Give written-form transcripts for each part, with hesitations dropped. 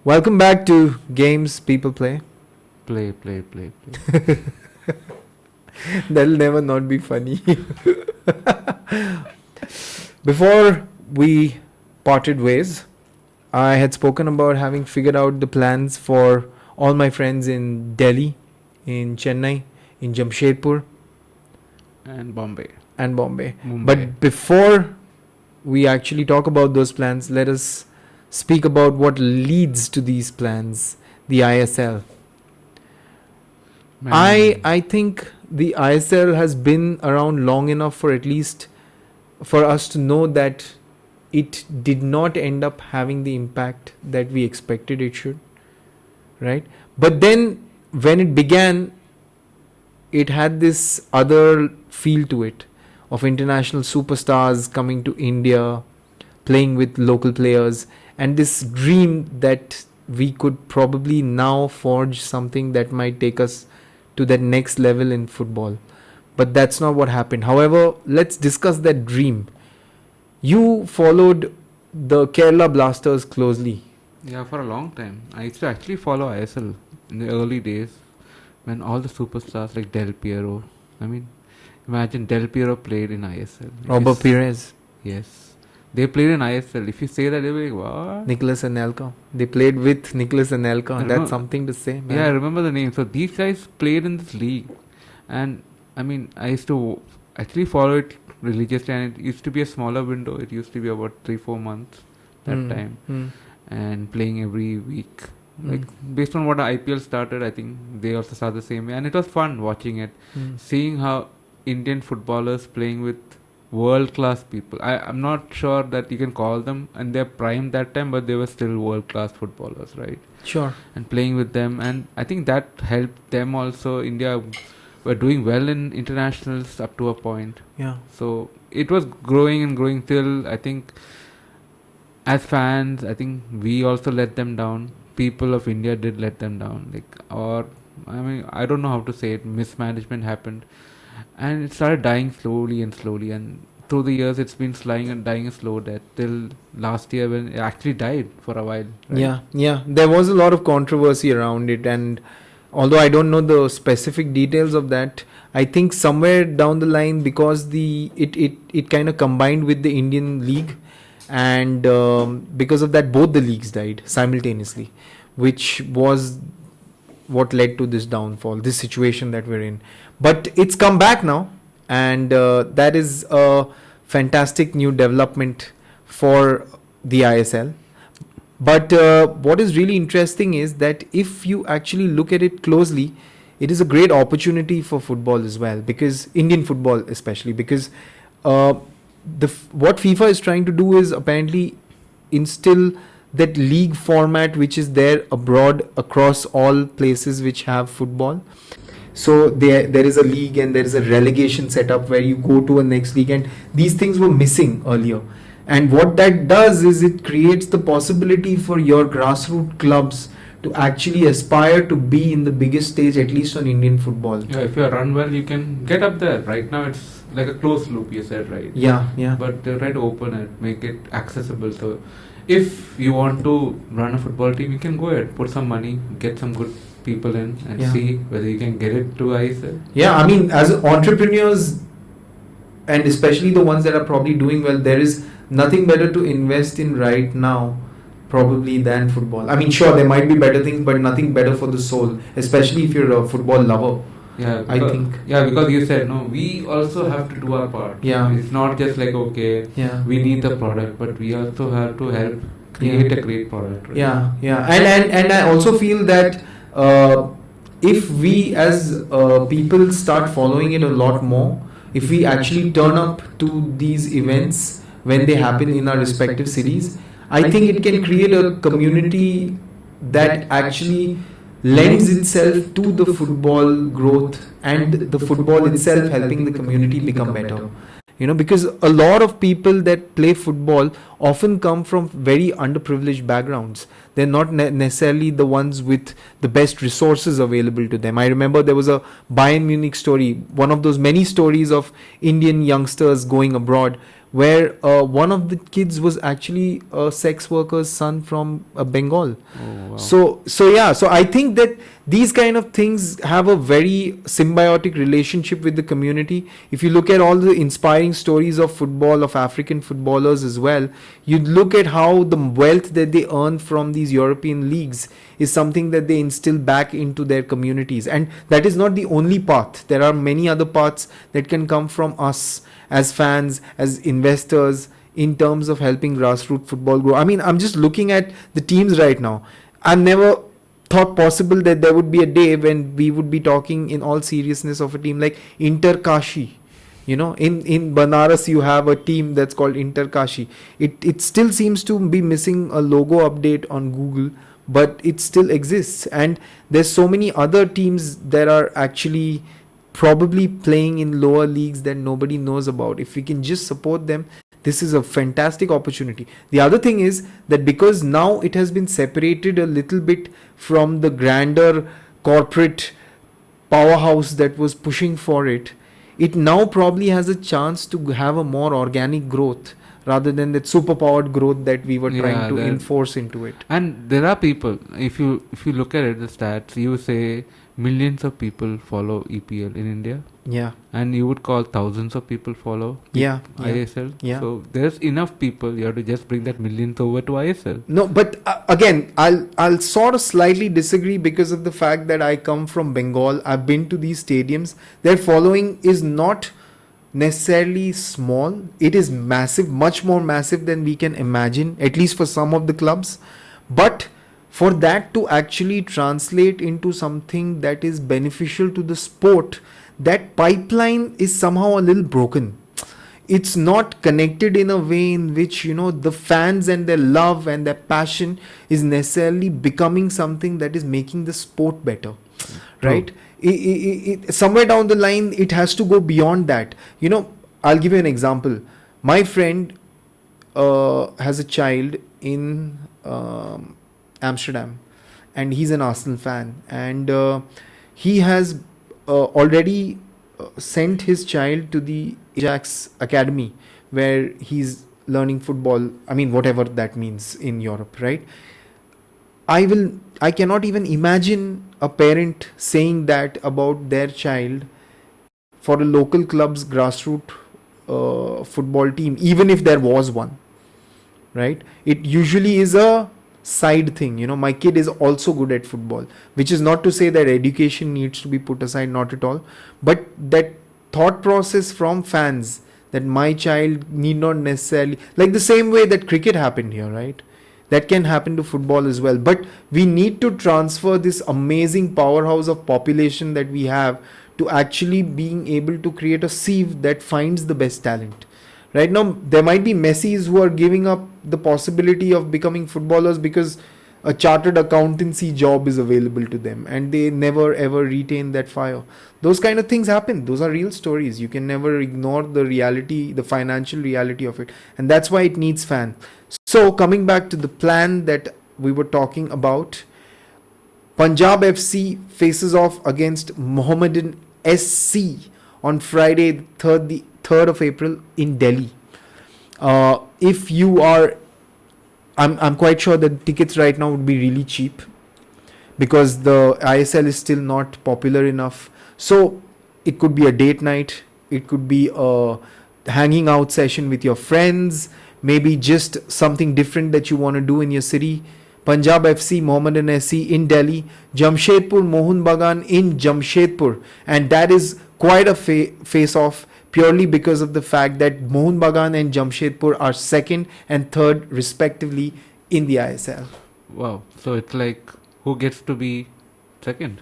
Welcome back to Games People Play. Play. That'll never not be funny. Before we parted ways, I had spoken about having figured out the plans for all my friends in Delhi, in Chennai, in Jamshedpur, And Bombay. and Bombay. Mumbai. But before we actually talk about those plans, let us speak about what leads to these plans, the ISL. Man, I think the ISL has been around long enough for at least for us to know that it did not end up having the impact that we expected it should, right? But then when it began, it had this other feel to it of international superstars coming to India, playing with local players, and this dream that we could probably now forge something that might take us to that next level in football. But that's not what happened. However, let's discuss that dream. You followed the Kerala Blasters closely. yeah, for a long time. I used to actually follow ISL in the early days when all the superstars like Del Piero. I mean, imagine Del Piero played in ISL. Robert Pires, Yes. They played in ISL. If you say that, they'll be like, what? Nicholas Anelka. They played with Nicholas Anelka. I That's remember- something to say, man. Yeah, I remember the name. So these guys played in this league. And I mean, I used to actually follow it religiously, and it used to be a smaller window. It used to be about 3-4 months that Mm, time. mm, And playing every week. mm, Like based on what the IPL started, I think they also started the same way, and it was fun watching it, mm. seeing how Indian footballers playing with world class people. I'm not sure that you can call them in their prime that time, but they were still world class footballers, right? Sure. And playing with them, and I think that helped them also. India were doing well in internationals up to a point, Yeah. so it was growing and growing till I think as fans, I think we also let them down. People of India did let them down. I mean, I don't know how to say it. Mismanagement happened, and it started dying slowly and slowly. And through the years, it's been sliding and dying a slow death till last year when it actually died for a while. Right? Yeah. There was a lot of controversy around it, and although I don't know the specific details of that, I think somewhere down the line, because it kind of combined with the Indian League, and because of that, both the leagues died simultaneously, which was what led to this downfall, this situation that we're in. But it's come back now, and that is a fantastic new development for the ISL. But what is really interesting is that if you actually look at it closely, it is a great opportunity for football as well, because Indian football especially, because uh, what FIFA is trying to do is apparently instill that league format which is there abroad across all places which have football. So there is a league and there is a relegation setup where you go to a next league, and these things were missing earlier. And what that does is it creates the possibility for your grassroots clubs to actually aspire to be in the biggest stage, at least on Indian football. Yeah, if you run well, you can get up there. Right now, it's like a closed loop. You said right. Yeah. But they're trying to open it, make it accessible. So, if you want to run a football team, you can go ahead, put some money, get some good people in, and Yeah. see whether you can get it to ISL. Yeah, I mean, as entrepreneurs, and especially the ones that are probably doing well, there is nothing better to invest in right now probably than football. I mean, sure, there might be better things, but nothing better for the soul, especially if you're a football lover. Yeah, I think. Yeah, because you said no, we also have to do our part. Yeah. It's not just like okay, Yeah. we need the product, but we also have to help create a great product. Right? Yeah. And I also feel that if we as people start following it a lot more, if we actually turn up to these events when they happen in our respective cities, I think it can create a community that actually lends itself to the football growth and the football itself helping the community become better. Because a lot of people that play football often come from very underprivileged backgrounds. They're not necessarily the ones with the best resources available to them. I remember there was a Bayern Munich story, one of those many stories of Indian youngsters going abroad, where one of the kids was actually a sex worker's son from Bengal. Oh wow. So I think that these kind of things have a very symbiotic relationship with the community. If you look at all the inspiring stories of football, of African footballers as well, you look at how the wealth that they earn from these European leagues is something that they instill back into their communities. And that is not the only path. There are many other paths that can come from us as fans, as investors, in terms of helping grassroots football grow. I mean, I'm just looking at the teams right now. I never thought possible that there would be a day when we would be talking in all seriousness of a team like Inter Kashi. You know, in Banaras you have a team that's called Inter Kashi. It still seems to be missing a logo update on Google, but it still exists. And there's so many other teams that are actually probably playing in lower leagues that nobody knows about. If we can just support them, this is a fantastic opportunity. The other thing is that because now it has been separated a little bit from the grander corporate powerhouse that was pushing for it, it now probably has a chance to have a more organic growth rather than that superpowered growth that we were trying to enforce into it. And there are people, if you look at it, the stats, you say millions of people follow EPL in India, Yeah, and you would call thousands of people follow yeah, ISL. yeah. So there's enough people. You have to just bring that millions over to ISL. No, but again, I'll sort of slightly disagree because of the fact that I come from Bengal. I've been to these stadiums. Their following is not necessarily small. It is massive, much more massive than we can imagine, at least for some of the clubs. But for that to actually translate into something that is beneficial to the sport, that pipeline is somehow a little broken. It's not connected in a way in which, you know, the fans and their love and their passion is necessarily becoming something that is making the sport better, right? Somewhere down the line it has to go beyond that. You know, I'll give you an example. My friend has a child in Amsterdam, and he's an Arsenal fan, and he has already sent his child to the Ajax Academy where he's learning football. I mean, whatever that means in Europe, right? I cannot even imagine a parent saying that about their child for a local club's grassroots football team, even if there was one, right? It usually is a side thing. You know, my kid is also good at football, which is not to say that education needs to be put aside, not at all, but that thought process from fans that my child need not necessarily, like the same way that cricket happened here, right? That can happen to football as well. But we need to transfer this amazing powerhouse of population that we have to actually being able to create a sieve that finds the best talent. Right now, there might be Messis who are giving up the possibility of becoming footballers because a chartered accountancy job is available to them and they never ever retain that fire. Those kind of things happen. Those are real stories. You can never ignore the reality, the financial reality of it. And that's why it needs fans. So coming back to the plan that we were talking about, Punjab FC faces off against Mohammedan SC on Friday, the 3rd of April in Delhi. If you are, I'm quite sure that tickets right now would be really cheap because the ISL is still not popular enough. So it could be a date night, it could be a hanging out session with your friends, maybe just something different that you want to do in your city. Punjab FC, Mohammedan SC in Delhi, Jamshedpur, Mohun Bagan in Jamshedpur, and that is quite a face-off purely because of the fact that Mohun Bagan and Jamshedpur are 2nd and 3rd respectively in the ISL. Wow. So it's like, who gets to be second?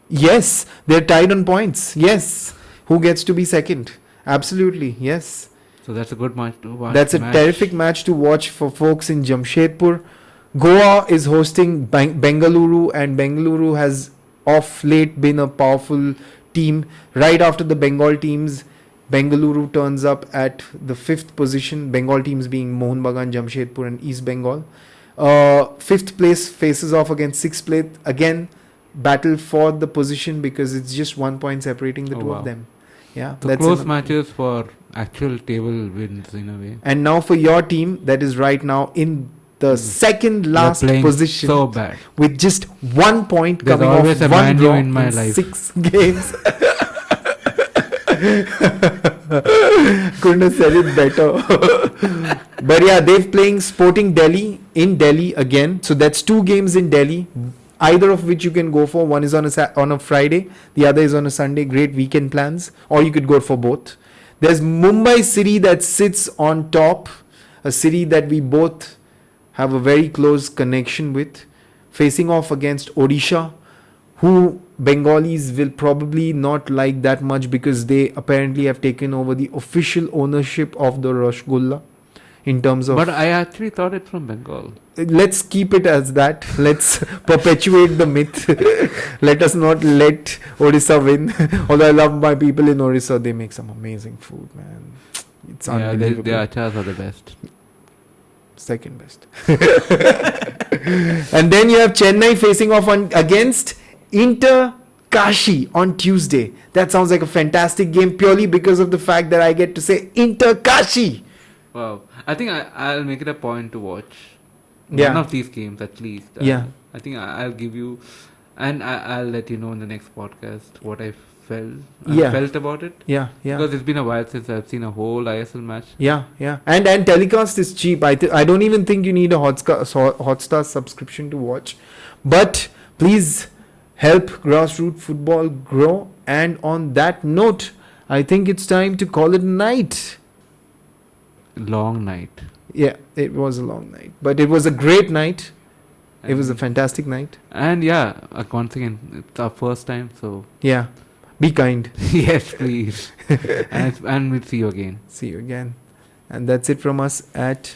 Yes, they're tied on points. Yes, who gets to be second? Absolutely, yes. So that's a good match to watch. That's a terrific match to watch for folks in Jamshedpur. Goa is hosting Bengaluru, and Bengaluru has of late been a powerful team. Right after the Bengal teams, Bengaluru turns up at the 5th position. Bengal teams being Mohun Bagan, Jamshedpur and East Bengal. 5th place faces off against 6th place. Again, battle for the position because it's just 1 point separating the two of them. Yeah, So that's close enough. matches for actual table wins in a way. And now for your team that is right now in the second They're last playing position so bad. with just 1 point There's coming off always a one Man U draw in my in life. 6 games. Couldn't have said it better. But yeah, they're playing Sporting Delhi in Delhi again. So that's 2 games in Delhi. Either of which you can go for. One is on a Friday, the other is on a Sunday. Great weekend plans. Or you could go for both. There's Mumbai City that sits on top, a city that we both have a very close connection with, facing off against Odisha, who Bengalis will probably not like that much because they apparently have taken over the official ownership of the Rasgulla in terms of. But I actually thought it's from Bengal. Let's keep it as that. Let's perpetuate the myth. Let us not let Odisha win. Although I love my people in Odisha, they make some amazing food, man. It's Yeah, unbelievable. their achars are the best. Second best. And then you have Chennai facing off against Inter Kashi on Tuesday. That sounds like a fantastic game purely because of the fact that I get to say Inter Kashi. Wow. I think I'll make it a point to watch Yeah. one of these games at least. Yeah. I think I'll give you, and I'll let you know in the next podcast what I felt about it. Yeah, yeah. Because it's been a while since I've seen a whole ISL match. Yeah, yeah. And telecast is cheap. I don't even think you need a Hotstar subscription to watch. But please help grassroots football grow. And on that note, I think it's time to call it a night. Long night. Yeah, it was a long night. But it was a great night. It was a And- fantastic night. And yeah, once again, it's our first time, so Yeah. Be kind. yes, please. And we'll see you again. See you again. And that's it from us at